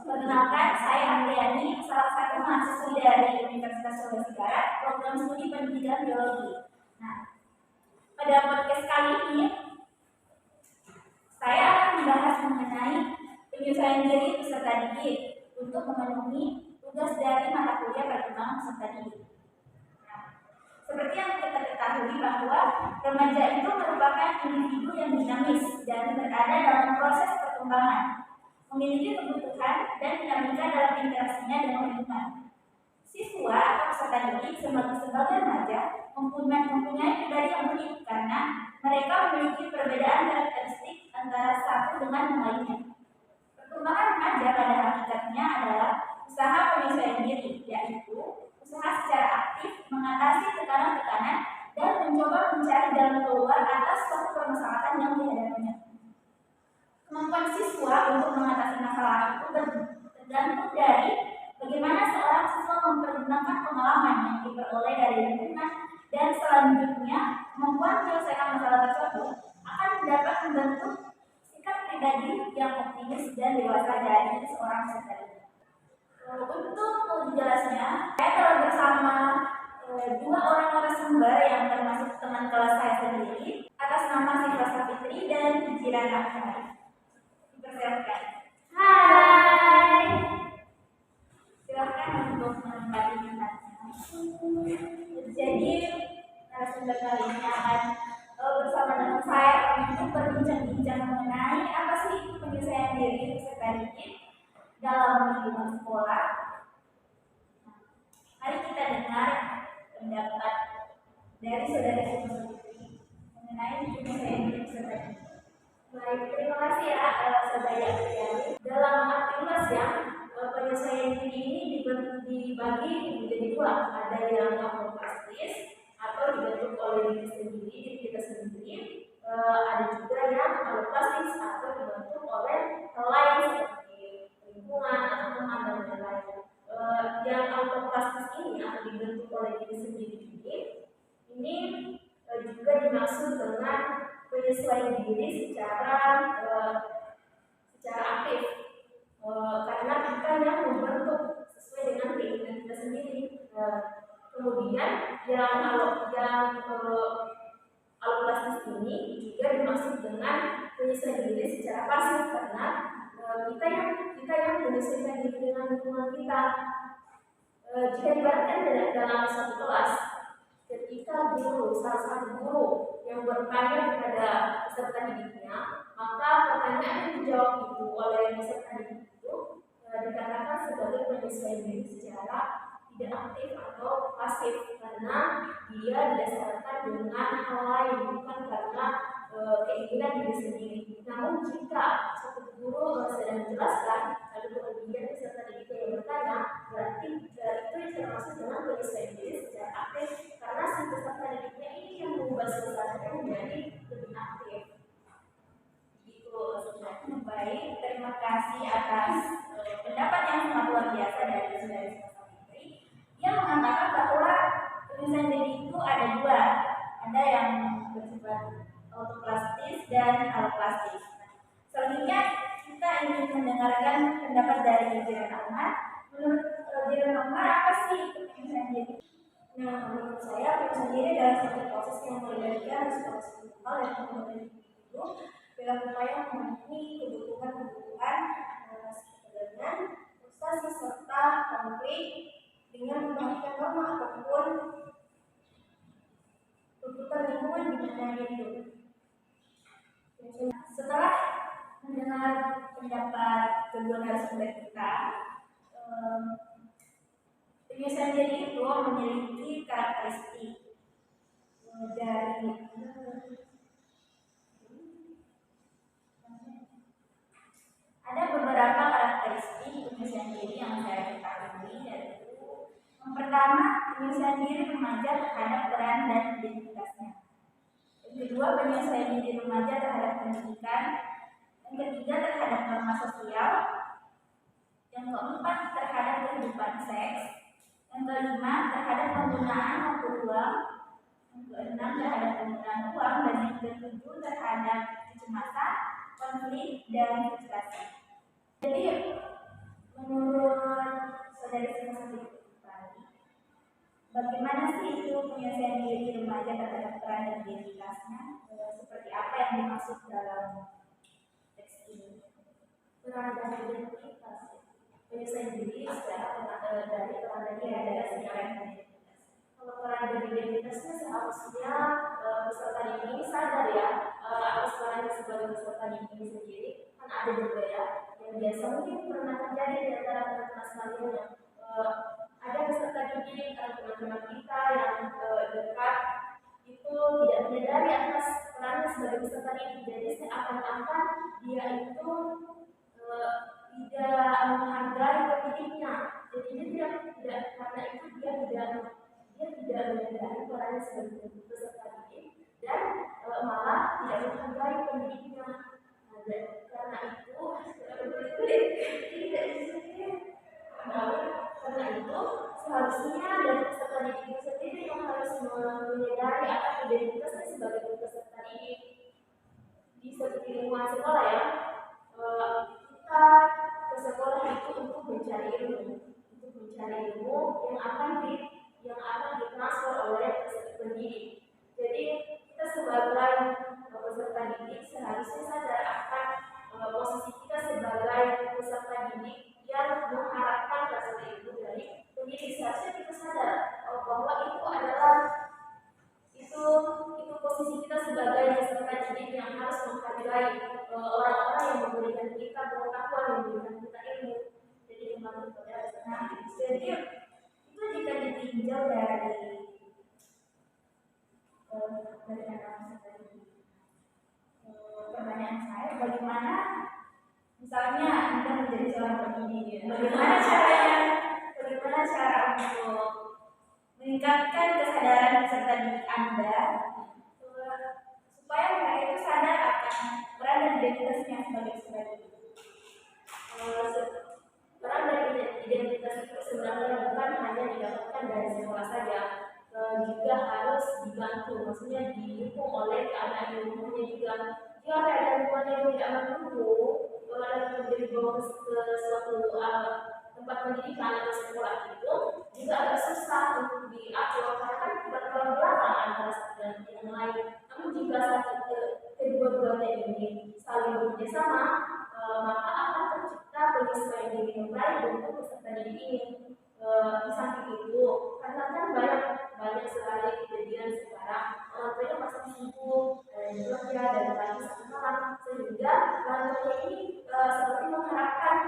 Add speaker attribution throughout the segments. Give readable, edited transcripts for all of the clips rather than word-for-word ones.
Speaker 1: Perkenalkan, saya Andriani, salah satu mahasiswi dari Universitas Sulawesi Barat, program studi pendidikan biologi. Nah, pada podcast kali ini, saya akan membahas mengenai penyesuaian diri peserta didik untuk memenuhi tugas dari mata kuliah perkembangan peserta didik. Nah, seperti yang kita ketahui bahwa remaja itu merupakan individu yang dinamis dan berada dalam proses perkembangan, memiliki kebutuhan dan dinamika dalam interaksinya dengan lingkungan. Siswa atau peserta didik sebagai remaja mempunyai pribadi yang unik karena mereka memiliki perbedaan karakteristik antara satu dengan yang lainnya. Perkembangan remaja pada hakikatnya adalah usaha penyesuaian diri, yaitu usaha secara aktif mengatasi tekanan-tekanan dan mencoba mencari jalan keluar atas suatu permasalahan yang dihadapinya. Kemampuan siswa untuk mengatasi masalah itu tergantung dari bagaimana seorang siswa mempergunakan pengalaman yang diperoleh dari lingkungan dan selanjutnya kemampuan menyelesaikan masalah tersebut akan dapat membentuk sikap pribadi yang optimis dan dewasa dari seorang peserta didik. Untuk lebih jelasnya, saya telah bersama dua orang narasumber yang termasuk teman kelas saya sendiri atas nama Sifra Safitri dan Jiran Ahmad. Dipersilakan. Hai. Silakan untuk menempati tempatnya. Jadi narasumber kali ini akan bersama dengan saya untuk berbincang-bincang mengenai apa sih penyesuaian diri peserta didik dalam lingkungan sekolah. Mari kita dengar pendapat dari saudara Sifri mengenai penyesuaian diri peserta didik. Baik, terima kasih ya saudara Andriani. Dalam arti luas ya, penyesuaian diri ini dibagi menjadi dua, ada yang autoplastis atau dibentuk oleh diri kita sendiri, ada juga yang aloplastis atau dibentuk oleh hal lain seperti lingkungan atau teman dan lain-lain. Yang autoplastis ini atau dibentuk oleh diri sendiri ini juga dimaksud dengan penyesuaian diri secara aktif, karena kita yang membentuk sesuai dengan keinginan kita sendiri. Kemudian yang aloplastis ini juga dimaksud dengan penyesuaian diri secara pasif, karena kita yang menyesuaikan diri dengan lingkungan kita. Jika dibaratkan dalam satu kelas, ketika salah satu guru yang bertanya kepada peserta didiknya, maka pertanyaan yang dijawab itu oleh peserta didik itu dikatakan sebagai penyesuaian diri secara tidak aktif atau pasif, karena dia didasarkan dengan hal lain, bukan karena keinginan diri sendiri. Namun jika satu guru sedang menjelaskan, lalu kemudian peserta didik yang bertanya, berarti itu termasuk dengan penyesuaian diri secara aktif, karena si peserta didiknya ini yang mengubah suasananya menjadi lebih aktif. Itu sebenarnya. Baik, terima kasih atas pendapat yang sangat luar biasa dari saudara Safitri yang mengatakan bahwa penyesuaian diri itu ada dua, ada yang bersifat autoplastis dan aloplastis. Selanjutnya kita ingin mendengarkan pendapat dari Jiran Ahmad. Menurut Jiran Ahmad, apa sih penyesuaian diri? Nah, menurut saya penyesuaian diri adalah satu proses yang melibatkan respons mental dan kemampuan individu dalam upaya memenuhi kebutuhan dengan prestasi serta konflik dengan memperhatikan norma ataupun tuntutan lingkungan di mana dia hidup. Setelah mendengar pendapat kedua narasumber kita, penyesuaian diri itu memiliki karakteristik dari
Speaker 2: kedua, penyesuaian diri remaja terhadap pendidikan. Yang ketiga, terhadap norma sosial. Yang keempat, terhadap kehidupan seks. Yang kelima, terhadap penggunaan waktu luang. Yang keenam, terhadap penggunaan uang. Dan yang ketujuh, terhadap kecemasan, konflik, dan frustrasi. Jadi, menurut saudari Sinta, bagaimana sih itu penyelesaian diri remaja terhadap peran dan identitasnya? Seperti apa yang dimaksud dalam teks ini?
Speaker 1: Peran dan identitas penyelesaian diri secara dari peran dan identitas. Kalau peran dan identitasnya seharusnya peserta didik sadar ya atas perannya sebagai peserta didik sendiri. Kan ada juga ya yang biasa mungkin pernah terjadi di antara teman-teman sekalian yang ada peserta didik atau teman-teman kita yang dekat itu tidak menyadari atas perannya sebagai peserta didik. Jadi seakan-akan dia itu tidak menghargai pendidiknya. Jadi dia tidak karena itu dia tidak menyadari perannya sebagai peserta didik dan malah tidak menghargai pendidiknya. Karena itu karena itu seharusnya dari peserta didik itu sendiri yang harus menyadari akan identitasnya sebagai peserta didik. Di seperti lingkungan sekolah ya, kita ke sekolah itu untuk mencari ilmu yang akan ditransfer oleh peserta pendidik. Jadi kita sebagai peserta didik seharusnya sadar akan posisi kita sebagai peserta didik yang mengharapkan hasil itu dari pendidik. Seharusnya kita sadar bahwa itu adalah itu posisi kita sebagai peserta didik yang harus menghargai orang-orang yang memberikan kita pengetahuan, yang memberikan kita ilmu. Jadi kembali kepada peserta didik. Jadi itu jika ditinjau dari pertanyaan saya, bagaimana misalnya Anda menjadi seorang pendidik, bagaimana cara untuk meningkatkan kesadaran peserta didik Anda supaya mereka itu sadar akan peran dan identitasnya sebagai peserta didik. Peran dan identitas itu sebenarnya bukan hanya didapatkan dari sekolah saja, juga harus dibantu, maksudnya didukung oleh keadaan ilmunya juga. Jika keadaan ilmunya tidak mendukung, lalu dibawa ke suatu tempat pendidikan atau sekolah itu juga agak susah untuk diatur karena kan bertolak belakang antara satu dan yang lain. Namun jika kedua-duanya ini saling bekerja sama, maka akan tercipta penyesuaian diri yang baik untuk peserta didik ini. Di samping itu, karena kan banyak sekali kejadian sekarang orang tuanya pasti sibuk bekerja dan lagi satu malam, sehingga orang tuanya ini seperti mengharapkan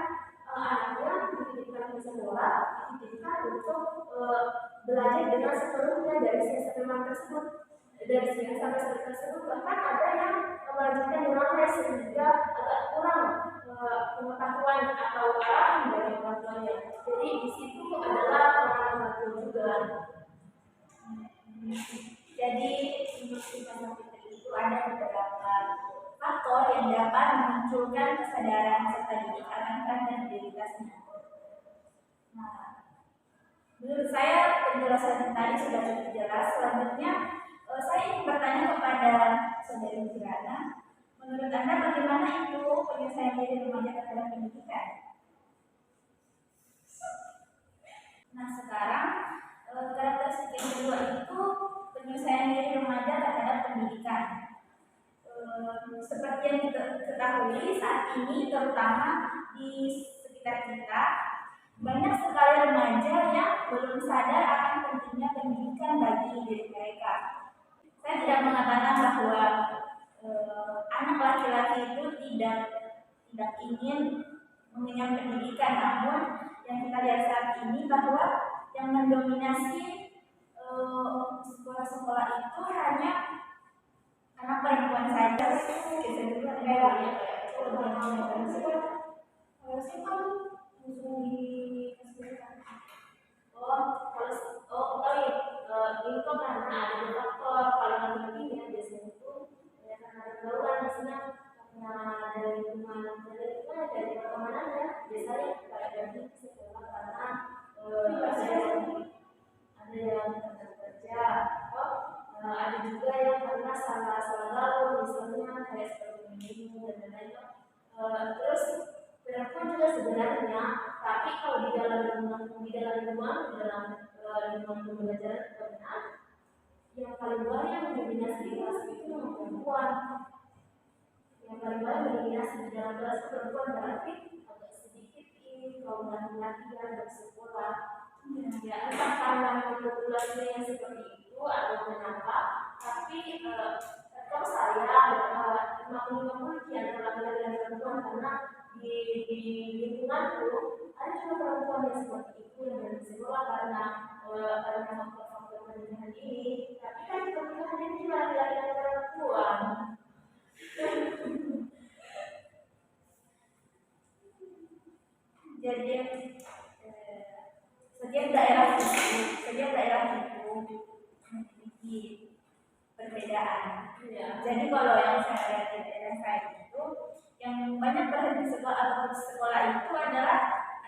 Speaker 1: anaknya dititipkan di sekolah, dititipkan untuk belajar dengan sepenuhnya dari siang sampai malam tersebut. Dari siang sampai sore tersebut, bahkan ada yang melanjutkan dengan les sehingga agak kurang pengetahuan atau arahan dari orang tuanya. Jadi di situ adalah orang tua juga. Jadi untuk itu ada beberapa faktor yang dapat memunculkan kesadaran peserta didik akan peran dan identitasnya. Nah, menurut saya penjelasan tadi sudah cukup jelas. Selanjutnya saya ingin bertanya kepada saudari Kirana, menurut Anda bagaimana itu penyelesaian diri remaja terhadap pendidikan? Nah, sekarang karakteristik yang kedua itu penyelesaian diri remaja terhadap pendidikan. Seperti yang kita ketahui saat ini, terutama di sekitar kita, banyak sekali remaja yang belum sadar akan pentingnya pendidikan bagi diri mereka. Saya tidak mengatakan bahwa anak laki-laki itu tidak ingin mengenyam pendidikan, namun yang kita lihat saat ini bahwa yang mendominasi sekolah-sekolah itu hanya anak perempuan saja. Ini kok karena ada faktor paling pentingnya biasanya itu karena pergaulan misalnya karena dari lingkungan dari pertemanannya biasanya kayak dari sekolah karena ada yang kerja atau ada juga yang karena salah gaul misalnya kayak seperti ini dan lain-lain. Terus perempuan juga sebenarnya, tapi kalau di dalam lingkungan pembelajaran benar, yang paling banyak mendominasi di kelas itu memang perempuan. Yang paling banyak mendominasi di dalam kelas itu perempuan, berarti agak sedikit ini kaum laki-laki yang bersekolah. Ya, entah karena populasinya yang seperti itu atau kenapa, tapi kalau saya 50-50 di antara laki-laki dan perempuan karena di lingkunganku ada juga perempuan yang seperti itu yang bersekolah karena faktor-faktor pernikahan ini. Tapi kan pernikahan ini cuma laki-laki dan perempuan.
Speaker 2: Jadi setiap daerah itu memiliki perbedaan.
Speaker 1: Ya.
Speaker 2: Jadi kalau yang saya lihat di daerah saya itu, yang banyak berhenti sekolah atau putus sekolah itu adalah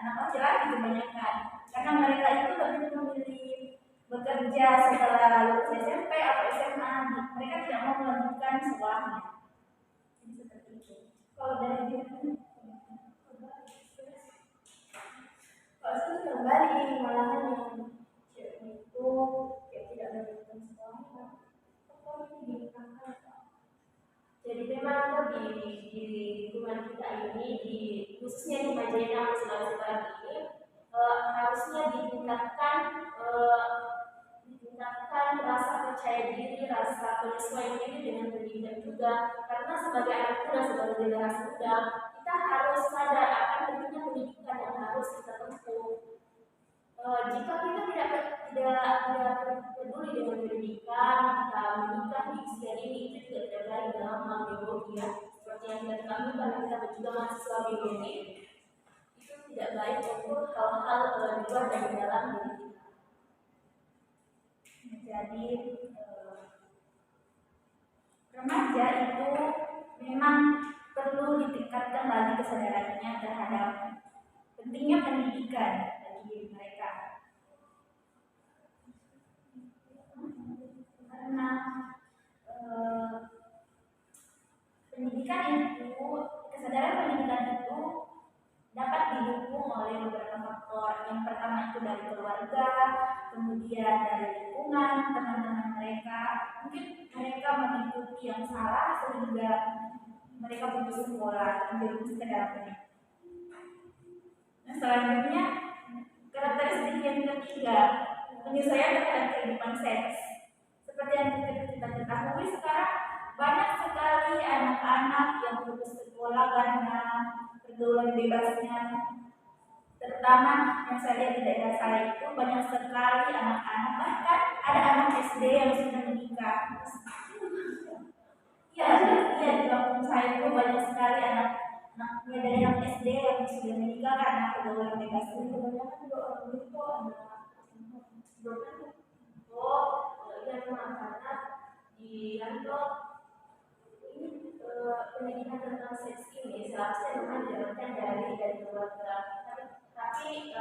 Speaker 2: anak laki-laki kebanyakan, karena mereka itu lebih memilih bekerja setelah lulus SMP atau SMA. Mereka tidak mau melanjutkan sekolahnya. Seperti itu. Kalau dari dia,
Speaker 1: kalau itu kembali malahan yang cewek itu ya tidak melanjutkan sekolahnya. Jadi memang di lingkungan kita ini, khususnya di Majena Sulawesi Barat ini, harusnya ditingkatkan rasa percaya diri, rasa penyesuaian diri dengan pendidikan juga. Karena sebagai anak muda, sebagai generasi muda, kita harus sadar akan pentingnya pendidikan yang harus kita tempuh. Jika kita tidak peduli dengan pendidikan, kita menikah di usia ini, itu juga tidak baik dalam hal biologi ya. Seperti yang kita ketahui karena kita juga mahasiswa biologi, itu tidak baik untuk hal-hal di luar dan di dalam diri kita.
Speaker 2: jadi remaja itu memang perlu ditingkatkan lagi kesadarannya terhadap pentingnya pendidikan bagi diri mereka. Karena kesadaran pendidikan itu dapat didukung oleh beberapa faktor. Yang pertama itu dari keluarga, kemudian dari lingkungan, teman-teman mereka. Mungkin mereka mengikuti yang salah sehingga mereka putus sekolah menjadi sekedar pendidikan. Nah, selanjutnya karakteristik yang ketiga, penyesuaian terhadap kehidupan seks. Seperti yang kita ketahui sekarang, banyak sekali anak-anak yang putus sekolah karena pergaulan bebasnya. Terutama yang saya lihat di daerah saya itu banyak sekali anak-anak, bahkan ada anak SD yang sudah menikah. Ya, di kampung saya itu banyak sekali anak-anaknya dari anak SD yang sudah menikah karena pergaulan bebas.
Speaker 1: Kebanyakan juga orang itu yang karena di kantor ini pendidikan tentang seks ini seharusnya memang didapatkan dari keluarga. Tapi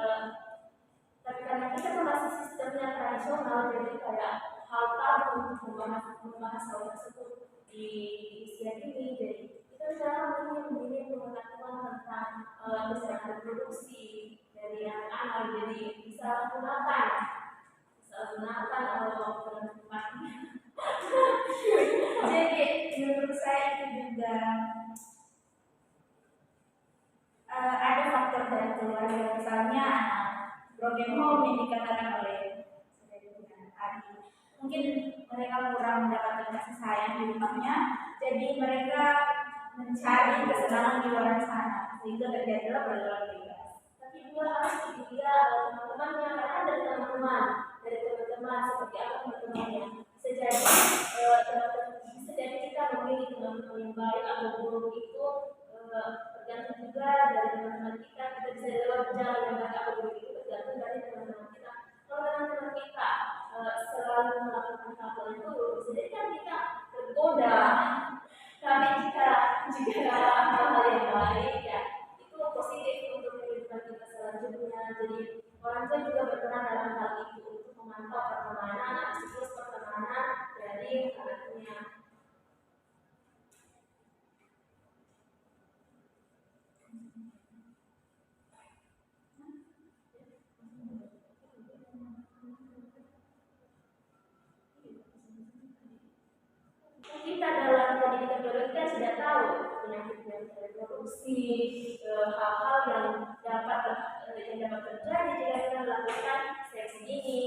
Speaker 1: karena kita masih sistemnya tradisional, jadi kayak hal tabu untuk membahas hal tersebut di usia ini. Jadi kita sekarang memilih pengetahuan tentang misalnya reproduksi dari anak-anak, jadi bisa gunakan atau tempatnya.
Speaker 2: Jadi menurut saya itu juga ada faktor dari keluarga, misalnya broken home yang dikatakan oleh tadi. Mungkin mereka kurang mendapatkan kasih sayang di rumahnya, jadi mereka mencari kesenangan di luar sana, sehingga terjadilah pergaulan bebas.
Speaker 1: Tapi juga harus juga teman-temannya, karena dari teman-teman seperti apa teman-temannya. Bisa jadi kita memilih teman-teman yang baik atau buruk itu tergantung juga dari teman-teman kita. Kita bisa lewat jalan yang baik atau buruk itu tergantung dari teman-teman kita. Kalau teman-teman kita selalu melakukan hal-hal yang buruk, bisa jadi kan kita tergoda jika hal-hal yang baik ya itu positif untuk kehidupan kita selanjutnya. Jadi orang tua juga berperan dalam hal itu untuk memantau perkembangan siklus perkembangan dari anaknya. Kita dalam pendidikan biologi kan sudah tahu penyakit yang reproduksi, hal-hal yang dapat terjadi jika kita melakukan seks dini.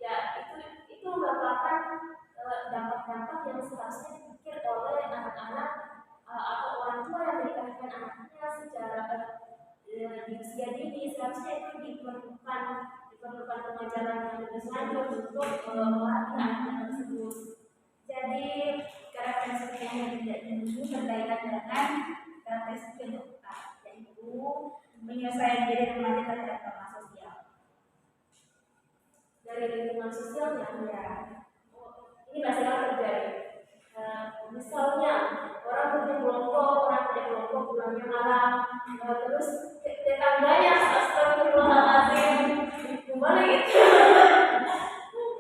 Speaker 1: Ya itu merupakan dampak-dampak yang seharusnya dipikir oleh anak-anak atau orang tua yang menikahkan anaknya secara di usia dini. Seharusnya itu diperlukan pengajaran yang lebih lanjut untuk melatih anak-anak tersebut.
Speaker 2: Jadi karakteristik yang tidak ini berkaitan dengan karakteristik yang keempat, yaitu menyesuaikan diri remaja terhadap norma sosial.
Speaker 1: Dari lingkungan sosialnya ya. Ini masalah terjadi. Misalnya orang kerja kelompok pulangnya malam, terus tetangganya astagfirullahaladzim, gimana gitu?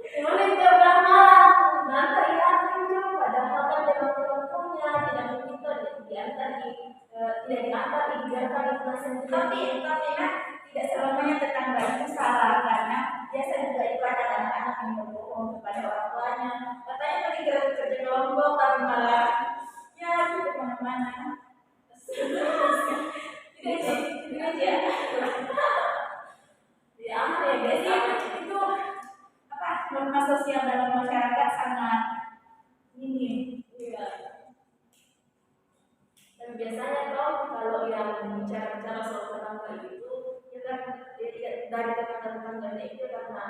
Speaker 1: Gimana itu udah malam? Nanti ya jauh, padahal kan memang kelompoknya tidak mungkin tidak diantar dibiarkan di kelas yang
Speaker 2: Tapi kan tidak selamanya tetangga itu salah, karena biasa juga itu ada anak-anak yang berbohong kepada orang tuanya. Katanya tadi kerja kelompok tapi malah ya itu kemana-mana. Ini aja.
Speaker 1: ya guys,
Speaker 2: Itu apa norma sosial dalam masyarakat sangat minim.
Speaker 1: Iya. Dan biasanya kalau yang bicara soal tetangga itu kita dari tetangga-tetangganya itu karena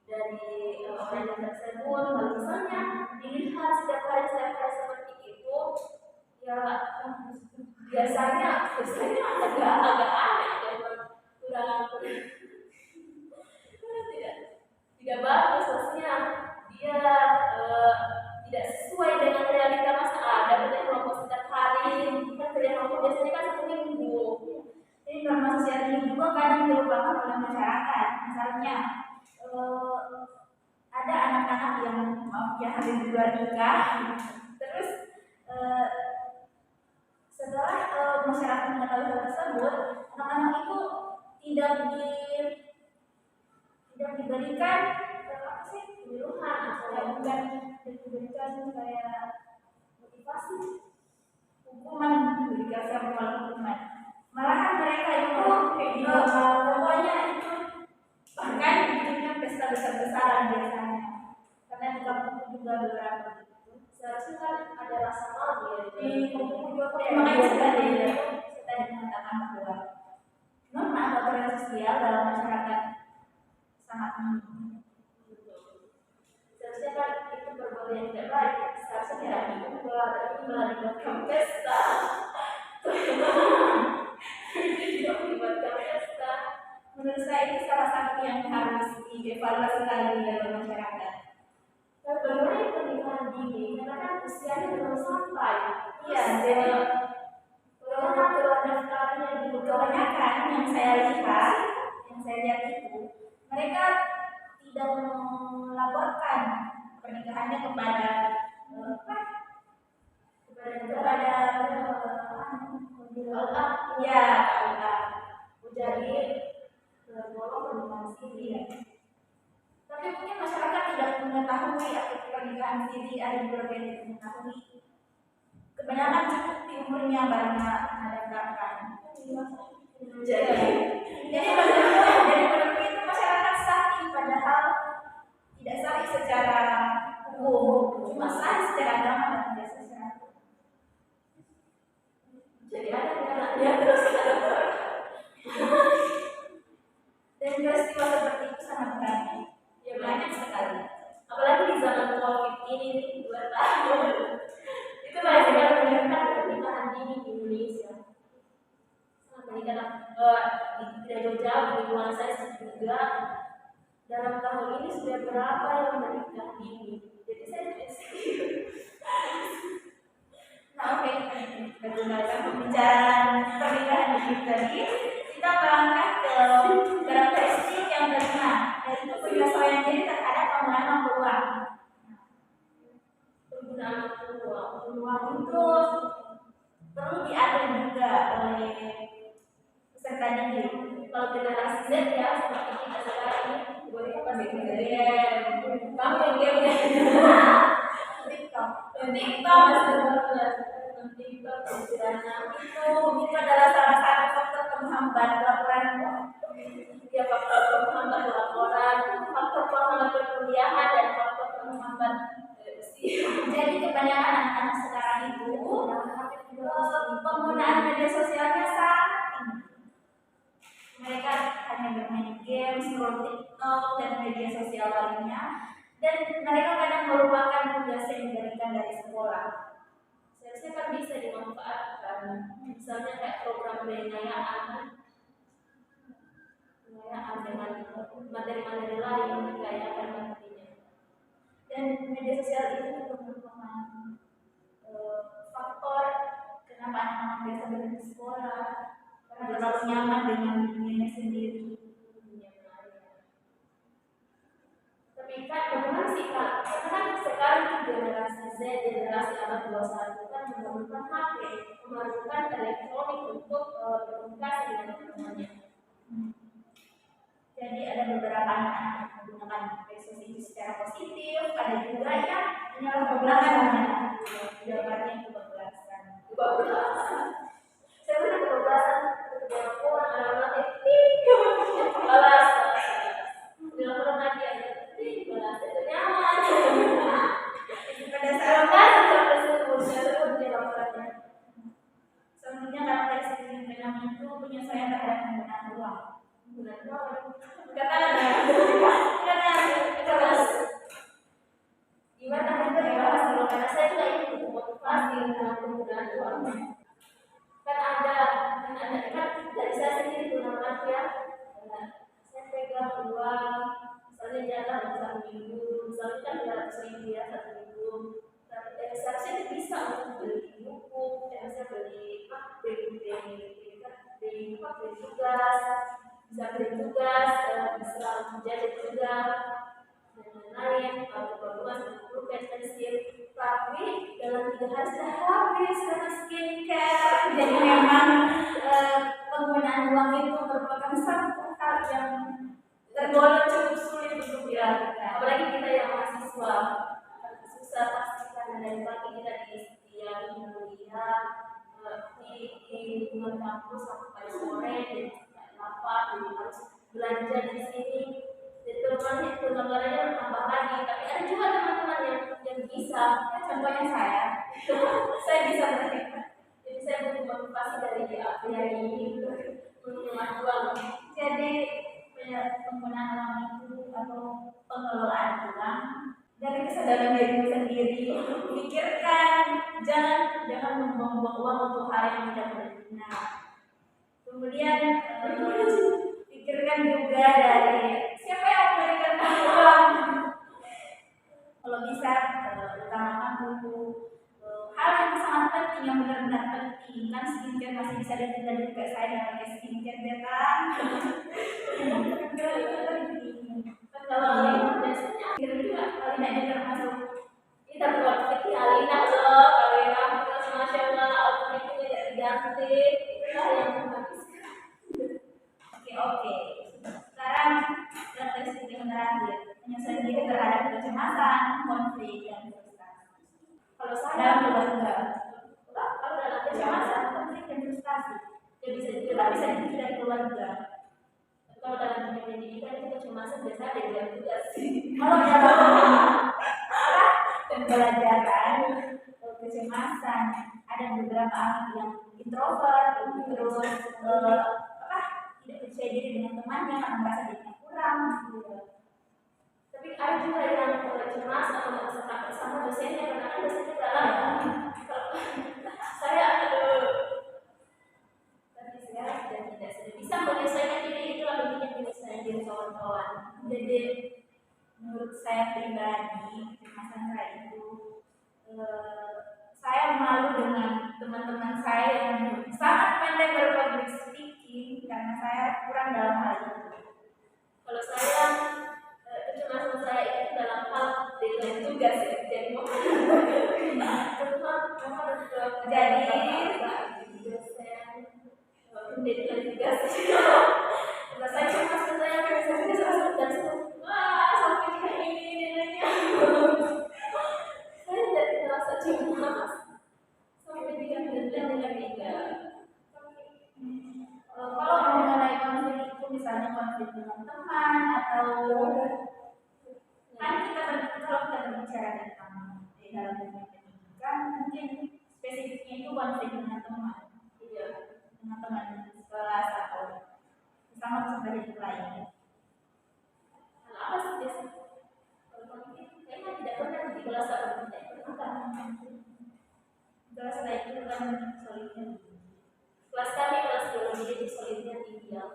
Speaker 1: dari orang yang tersebut. Kalau misalnya dilihat setiap hari seperti itu, ya biasanya agak aneh, kurang tidak bagus, maksudnya dia tidak sesuai dengan realita masa ada kerja kelompok setiap hari, kan kerja kelompok biasanya kan 1 minggu.
Speaker 2: Jadi norma sosial ini juga kadang dilupakan oleh masyarakat. Misalnya ada anak-anak yang habis di luar nikah, terus setelah masyarakat mengetahui hal tersebut, anak-anak itu tidak diberikan
Speaker 1: Penyuluhan atau
Speaker 2: bukan diberikan kayak
Speaker 1: motivasi,
Speaker 2: hukuman, dikasih hukuman. Malahan mereka itu pokoknya itu bahkan bikinnya pesta besar-besaran biasanya, karena di kampung juga beberapa begitu.
Speaker 1: seharusnya kan ada rasa malu ya
Speaker 2: Di kampung juga makanya saya tadi mengatakan bahwa norma aturan sosial dalam masyarakat sangat minim.
Speaker 1: Seharusnya kan itu perbuatan yang tidak baik, seharusnya tidak diubah, tapi malah dibuatkan pesta.
Speaker 2: Menurut saya itu salah satu yang harus dievaluasi lagi dalam masyarakat.
Speaker 1: Dan bagaimana pernikahan dini? Karena kan usianya belum sampai.
Speaker 2: Iya, jadi
Speaker 1: daftarnya di
Speaker 2: kebanyakan yang saya lihat itu mereka tidak melaporkan pernikahannya kepada
Speaker 1: jadi tergolong pernikahan siri ya.
Speaker 2: Tapi mungkin masyarakat tidak mengetahui atau pernikahan siri ada beberapa yang tidak mengetahui. Kebanyakan cukup di umurnya barunya mendaftarkan. Jadi menurut itu masyarakat sahih, padahal tidak sahih secara hukum, cuma sahih secara agama dan tidak secara hukum.
Speaker 1: Jadi ada terus
Speaker 2: dan peristiwa seperti itu sangat banyak.
Speaker 1: Ya banyak sekali. Apalagi di zaman COVID ini 2 tahun. Itu banyak sekali pernikahan dini di Indonesia. Tidak jauh-jauh di lingkungan saya juga dalam tahun ini sudah berapa yang menikah dini. Jadi saya
Speaker 2: Nah, oke. tadi, kita melangkah ke karakteristik yang kelima, yaitu penyesuaian diri terhadap penggunaan waktu luang.
Speaker 1: Penggunaan waktu luang
Speaker 2: Itu perlu diatur juga oleh peserta didik.
Speaker 1: kalau generasi Z ya seperti kita sekarang ini boleh pasti game, kamu game
Speaker 2: TikTok, itu adalah salah satu faktor penghambat laporan.
Speaker 1: ya faktor penghambat laporan, faktor penghambat perkuliahan dan faktor penghambat
Speaker 2: Jadi kebanyakan anak-anak sekarang itu penggunaan media sosialnya sangat tinggi. Mereka hanya bermain game, scroll TikTok dan media sosial lainnya, dan mereka kadang melupakan tugas yang diberikan dari sekolah.
Speaker 1: Seharusnya kan bisa dimanfaatkan, misalnya kayak program pengayaan dengan materi-materi lain kayak materinya.
Speaker 2: Dan media sosial itu juga merupakan faktor kenapa anak-anak biasa berhenti sekolah karena terlalu nyaman dengan dirinya sendiri.
Speaker 1: Tapi kan bagaimana sih Kak? Karena kan sekarang generasi Z, generasi abad 21 kan memerlukan HP, memerlukan elektronik untuk berkomunikasi dengan teman-temannya.
Speaker 2: Jadi ada beberapa anak-anak yang menggunakan medsos itu secara positif, ada juga yang menyalahgunakan gambarnya kebablasan.
Speaker 1: Saya pernah kebablasan ketika orang anak-anak balas dilaporan lagi ada balas itu nyaman.
Speaker 2: Pada saat
Speaker 1: laporannya.
Speaker 2: selanjutnya karakteristik yang keenam itu penyesuaian terhadap penggunaan uang.
Speaker 1: Gimana kita dibahas dulu karena saya juga ingin butuh motivasi dengan penggunaan uang. Kan ada kan dari saya sendiri gunakan ya. Saya pegang uang, misalnya jalan satu minggu, misalnya kan 200.000 ya satu minggu. Seharusnya itu bisa untuk beli buku, saya beli tugas, bisa beli tugas, bisa menjadi juga dan lain-lain, keperluan pulpen, pensil. Tapi dalam 3 hari sudah habis karena skincare.
Speaker 2: Jadi memang penggunaan uang itu merupakan satu hal yang
Speaker 1: tergolong cukup sulit untuk dilakukan. Apalagi kita yang mahasiswa, susah pasti karena dari pagi kita di kuliah di lingkungan kampus sampai sore dan lapar, jadi harus belanja di sini. Jadi pengeluarannya bertambah lagi. Tapi ada juga teman-teman yang bisa.
Speaker 2: contohnya saya
Speaker 1: Bisa berhemat. Jadi saya butuh motivasi dari hari ini untuk menghemat uang.
Speaker 2: jadi penggunaan uang itu atau pengelolaan uang dari kesadaran diri sendiri. Pikirkan, jangan membuang-buang uang untuk hal yang tidak berguna. Kemudian pikirkan juga dari siapa yang memberikan uang. Kalau bisa utamakan dulu hal yang sangat penting, yang benar-benar penting. Kan skincare masih bisa ditunda juga, saya nggak pakai skincare ya kan.
Speaker 1: Kalau biasanya akhirnya juga Alina ini termasuk kita buat seperti Alina loh, kalau yang terus masya Allah outfit itu tidak diganti, itulah yang menghabiskan.
Speaker 2: Oke. Sekarang karakteristik yang terakhir, penyesuaian diri terhadap kecemasan, konflik, dan frustasi.
Speaker 1: Kalau saya
Speaker 2: Dalam keluarga,
Speaker 1: kalau dalam
Speaker 2: kecemasan, konflik, dan frustasi,
Speaker 1: ya bisa
Speaker 2: itu
Speaker 1: juga
Speaker 2: bisa dipicu dari keluarga.
Speaker 1: kalau dalam dunia pendidikan itu kecemasan biasanya ada yang tugas.
Speaker 2: Kalau dalam pembelajaran, kecemasan, ada beberapa anak yang introvert, terus tidak percaya diri dengan temannya karena merasa dirinya kurang.
Speaker 1: Tapi ada juga yang cemas atau merasa sama dosennya karena kan dosennya galak. Saya tapi sekarang sudah bisa menyelesaikan diri, itulah pentingnya menyelesaikan diri kawan-kawan.
Speaker 2: Jadi menurut saya pribadi, kecemasan saya itu saya malu dengan teman-teman saya yang sangat pandai berpublic speaking rasakan dalam hal itu?
Speaker 1: Kalau saya, kecemasan saya itu dalam hal deadline tugas ya. Jadi mau deadline tugas. Rasa cemas saya kan saya dan wah sampai kayak ini deadline-nya. Saya jadi merasa cemas sampai dengan deadline tiga.
Speaker 2: Kalau mengenai konflik itu misalnya konflik dengan teman atau kan kalau kita berbicara tentang di dalam dunia pendidikan mungkin spesifiknya itu konflik dengan teman, dengan teman sekelas atau sama sebagai lain.
Speaker 1: Apa sih biasanya? Kalau konflik kayaknya tidak pernah di kelas atau tidak pernah.
Speaker 2: Kelas lain itu kan solidnya.
Speaker 1: Kelas kami kelas biologi jadi solidnya tinggi ya.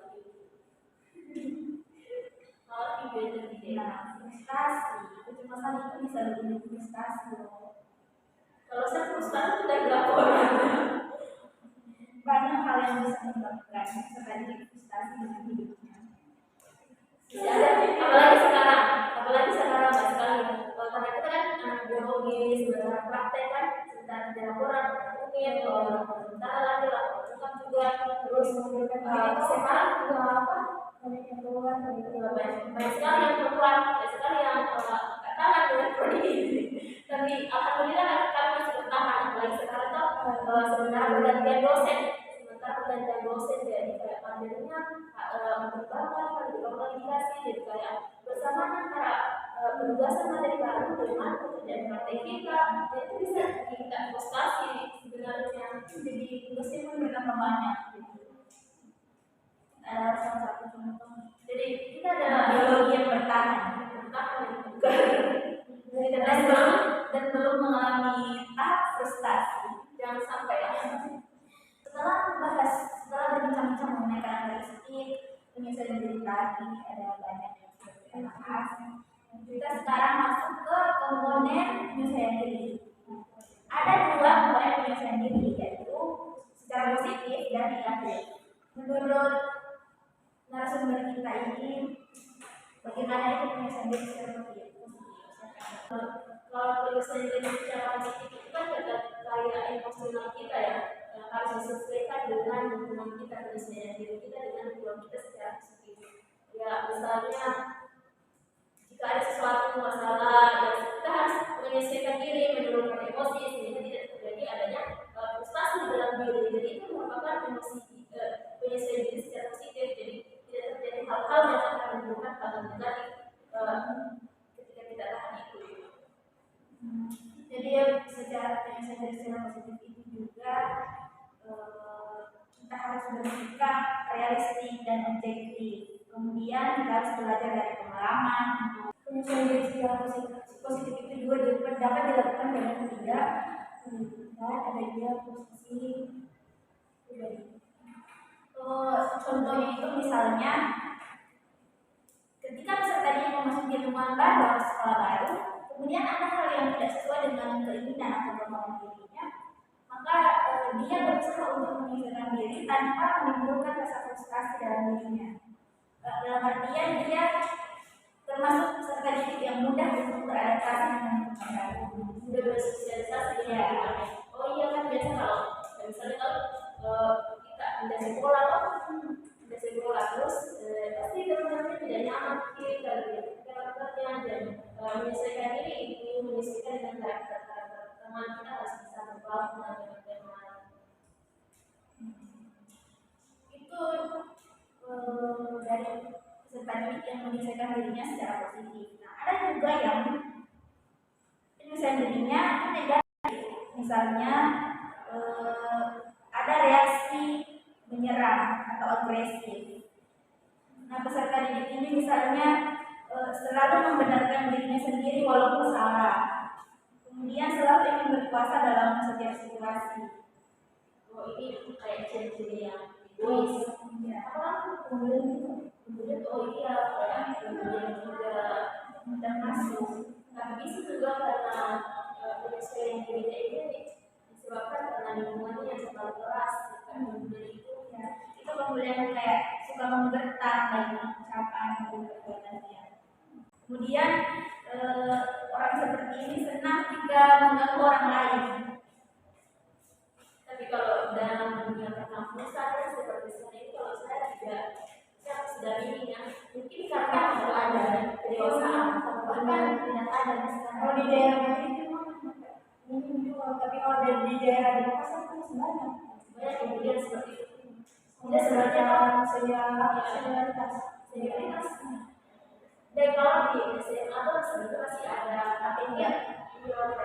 Speaker 1: Malah video itu tinggi.
Speaker 2: Nah, frustasi, kecemasan itu bisa lebih frustasi loh.
Speaker 1: Kalau saya frustasi sudah dilaporkan.
Speaker 2: Banyak hal yang bisa menyebabkan terjadi frustasi dalam hidupnya.
Speaker 1: Apalagi sekarang banyak sekali. Karena kita kan anak biologi, sebenarnya praktek kan, sebentar ada laporan, mungkin sebentar lagi laporan juga, terus sekarang juga apa? Banyak sekali yang keluar, banyak sekali yang katakan dengan prodi ini. Tapi alhamdulillah kami masih bertahan. Apalagi sekarang tuh sebentar pergantian dosen, jadi kayak panjangnya berkomunikasi, jadi kayak bersamaan antara penugasan materi baru dengan pekerjaan praktek kita, jadi itu bisa kita frustasi sebenarnya.
Speaker 2: Jadi tugasnya pun bertambah banyak. Ada salah satu contoh.
Speaker 1: Jadi kita adalah biologi yang bertahan
Speaker 2: dan belum mengalami tahap frustasi.
Speaker 1: Jangan sampai ya.
Speaker 2: Setelah berbincang-bincang mengenai karakteristik penyusunan diri tadi, ada banyak yang sudah kita bahas. Kita sekarang masuk ke komponen penyusunan diri. Ada dua komponen penyusunan diri, yaitu secara positif dan negatif. Menurut narasumber kita ini, bagaimana itu penyusunan diri secara positif?
Speaker 1: Kalau penyusunan diri secara positif itu kan kayak emosional kita ya, yang harus disesuaikan dengan lingkungan kita, penyusunan diri kita dengan lingkungan kita secara positif. Ya misalnya jika ada sesuatu masalah, ya kita harus menyesuaikan diri, menurunkan emosi sehingga tidak terjadi adanya frustasi dalam diri. Jadi itu merupakan penyesuaian diri secara positif. Jadi tidak terjadi hal-hal yang akan menimbulkan hal negatif ketika kita tahan itu.
Speaker 2: Jadi secara penyusunan diri secara positif itu juga kita harus bersikap realistis dan objektif. Kemudian kita harus belajar dari pengalaman. Penyusunan diri secara positif itu juga dapat dilakukan dengan tidak menentukan adanya posisi pribadi. Contohnya itu misalnya ketika peserta didik memasuki lingkungan baru atau sekolah baru, kemudian ada hal yang tidak sesuai dengan keinginan atau kemauan dirinya, maka dia berusaha untuk menyesuaikan diri tanpa menimbulkan rasa frustasi dalam dirinya. Dalam artian dia termasuk peserta didik yang mudah untuk beradaptasi dengan lingkungan baru,
Speaker 1: mudah bersosialisasi ya. Oh iya kan biasa kalau misalnya kalau kita pindah sekolah terus pasti teman-teman tidak nyaman kita karakternya dan menyesuaikan diri, menyesuaikan dengan karakter teman kita harus bisa berbaur dengan teman.
Speaker 2: Itu dari peserta didik yang menyesuaikan dirinya secara positif. Nah, ada juga yang penyesuaian dirinya itu negatif. Misalnya ada reaksi menyerang atau agresif. Nah, peserta didik ini misalnya selalu membenarkan dirinya sendiri walaupun salah. Kemudian selalu ingin berkuasa dalam setiap situasi.
Speaker 1: Oh ini kayak ciri-ciri yang egois. Kemudian oh iya kayak kemudian juga mudah masuk. Tapi bisa juga karena penyesuaian dirinya ini disebabkan karena lingkungannya yang terlalu keras. Kemudian itu
Speaker 2: kemudian kayak suka suka menggertak baik ucapan maupun perbuatannya. Kemudian orang seperti ini senang jika mengganggu orang lain.
Speaker 1: Tapi kalau dalam dunia perkampusan seperti ini, kalau saya sudah ini ya, mungkin karena sudah ada kedewasaan, bahkan tidak ada
Speaker 2: Kalau di daerah itu mungkin juga, tapi kalau di daerah di Makassar itu sebanyak
Speaker 1: kemudian seperti itu.
Speaker 2: sudah sebanyak senioritas.
Speaker 1: Dan kalau di SMA itu masih ada
Speaker 2: Artinya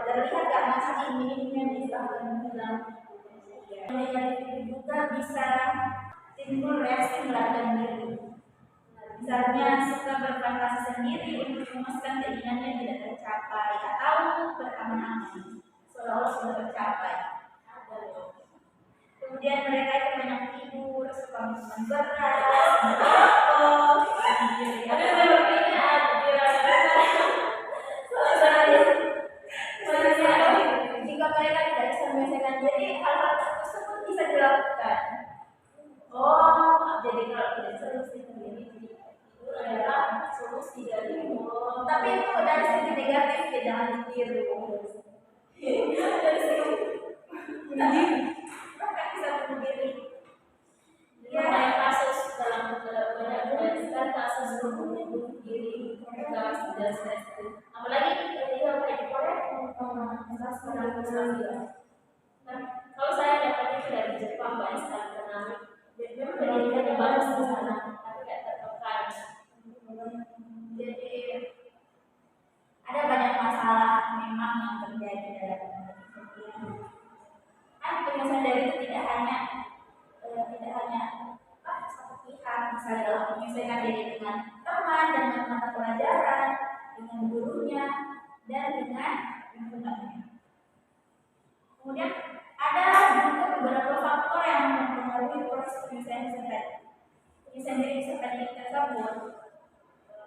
Speaker 2: terlihat karena saking minimnya di tahun bilang negatif juga bisa timbul reaksi melarikan diri. Misalnya suka berfantasi sendiri untuk memuaskan keinginan yang tidak tercapai atau berangan-angan seolah-olah sudah tercapai. Kemudian mereka itu banyak tidur, suka minuman keras, merokok, jika mereka tidak bisa menyelesaikan diri, hal-hal tersebut bisa dilakukan.
Speaker 1: Oh, jadi kalau tidak solusi sendiri, itu adalah solusi dari
Speaker 2: Tapi itu dari segi negatif ya, jangan ditiru. Dari segi bahkan bisa bunuh diri.
Speaker 1: banyak kasus dalam banyak kasus bunuh diri mereka sudah stres. Apalagi yang kayak di Korea Nah, kalau saya dapatnya itu dari Jepang banyak sekali karena memang pendidikan yang bagus di sana, tapi tidak tertekan.
Speaker 2: Jadi ada banyak masalah memang yang terjadi dalam pendidikan. Kan penyelesaian dari itu tidak hanya satu pihak, misalnya dalam menyelesaikan diri dengan teman, dengan mata pelajaran, dengan gurunya, dan dengan lingkungannya. Kemudian ada juga beberapa faktor yang mempengaruhi proses penyelesaian diri peserta didik tersebut.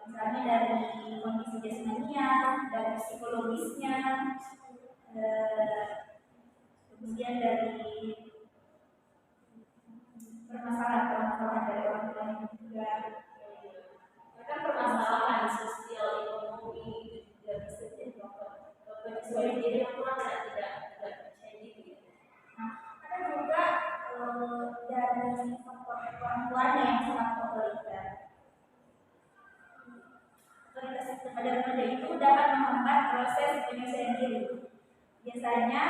Speaker 2: Misalnya dari kondisi jasmaninya, dari psikologisnya, kemudian dari permasalahan dari orang tuanya juga.
Speaker 1: Bahkan permasalahan sosial ekonomi juga bisa jadi penyesuaian diri yang kurang tidak percaya diri.
Speaker 2: Nah, ada juga dari faktor orang tuanya yang sangat otoriter. Otoritas kepada remaja itu dapat menghambat proses penyelesaian diri. Biasanya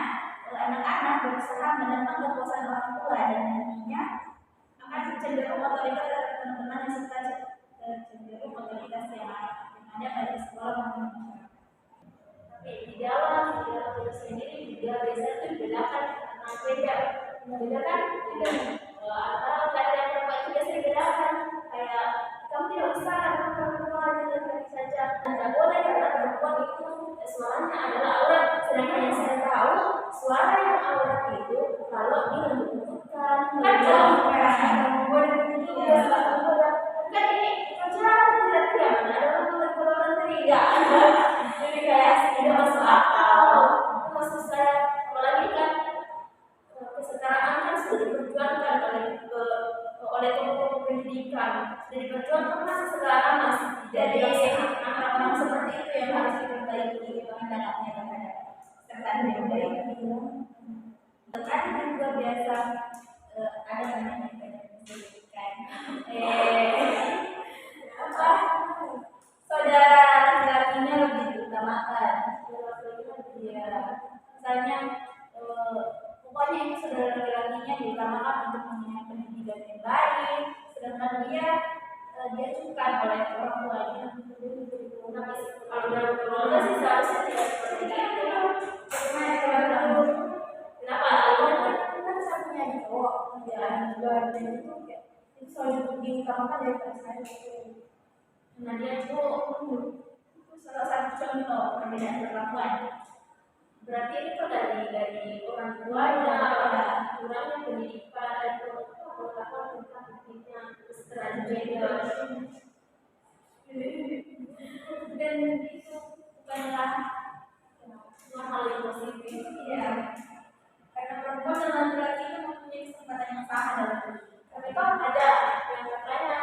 Speaker 2: anak-anak berusaha menentang kekuasaan orang tua dan nantinya akan cenderung otoriter terhadap teman-teman yang serta cenderung otoritas yang ada pada sekolah maupun masyarakat.
Speaker 1: Tapi di dalam itu sendiri juga biasanya itu dibedakan antara laki-laki dan perempuan itu biasanya dibedakan kayak kamu tidak usah karena perempuan laki-laki saja tidak boleh karena perempuan itu suaranya adalah aurat, sedangkan yang saya tahu suara yang aurat itu kalau dilembutkan kan kan ini pacaran tidak diam ada orang teriak jadi kayak tidak masuk akal. Maksud saya apalagi kan kesetaraan kan sudah diperjuangkan oleh kelompok pendidikan, sudah diperjuangkan masih sekarang masih
Speaker 2: Jadi
Speaker 1: tidak
Speaker 2: orang-orang seperti itu yang harus diperbaiki pandangannya terhadap serta diperbaiki. Ada juga biasa ada banyak yang disebutkan saudara laki-lakinya lebih diutamakan. Ya, misalnya pokoknya itu saudara laki-lakinya diutamakan untuk mengenyam pendidikan yang baik, sedangkan dia cukan oleh orang tuanya.
Speaker 1: kalau dalam keluarga sih seharusnya tidak seperti itu. Kenapa?
Speaker 2: Kan satunya di cowok, ya dan itu selalu diutamakan dari saya.
Speaker 1: Nah dia itu
Speaker 2: Salah satu contoh perbedaan perlakuan.
Speaker 1: berarti itu dari orang tuanya, kurangnya pendidikan dan pengetahuan tentang pentingnya kesetaraan gender.
Speaker 2: Dan itu bukanlah
Speaker 1: Hal yang positif
Speaker 2: ya, karena perempuan dan laki-laki itu mempunyai kesempatan yang sama dalam pendidikan.
Speaker 1: tapi kan ada yang katanya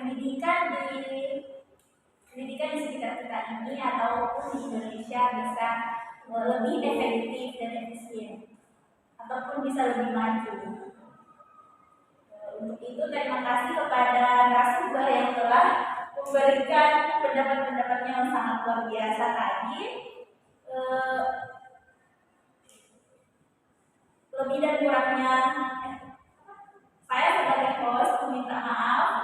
Speaker 2: pendidikan di sekitar kita ini ataupun di Indonesia bisa lebih efektif dan efisien ataupun bisa lebih maju. Untuk itu terima kasih kepada narasumber yang telah memberikan pendapat-pendapatnya yang sangat luar biasa tadi. Lebih dan kurangnya saya sebagai host meminta maaf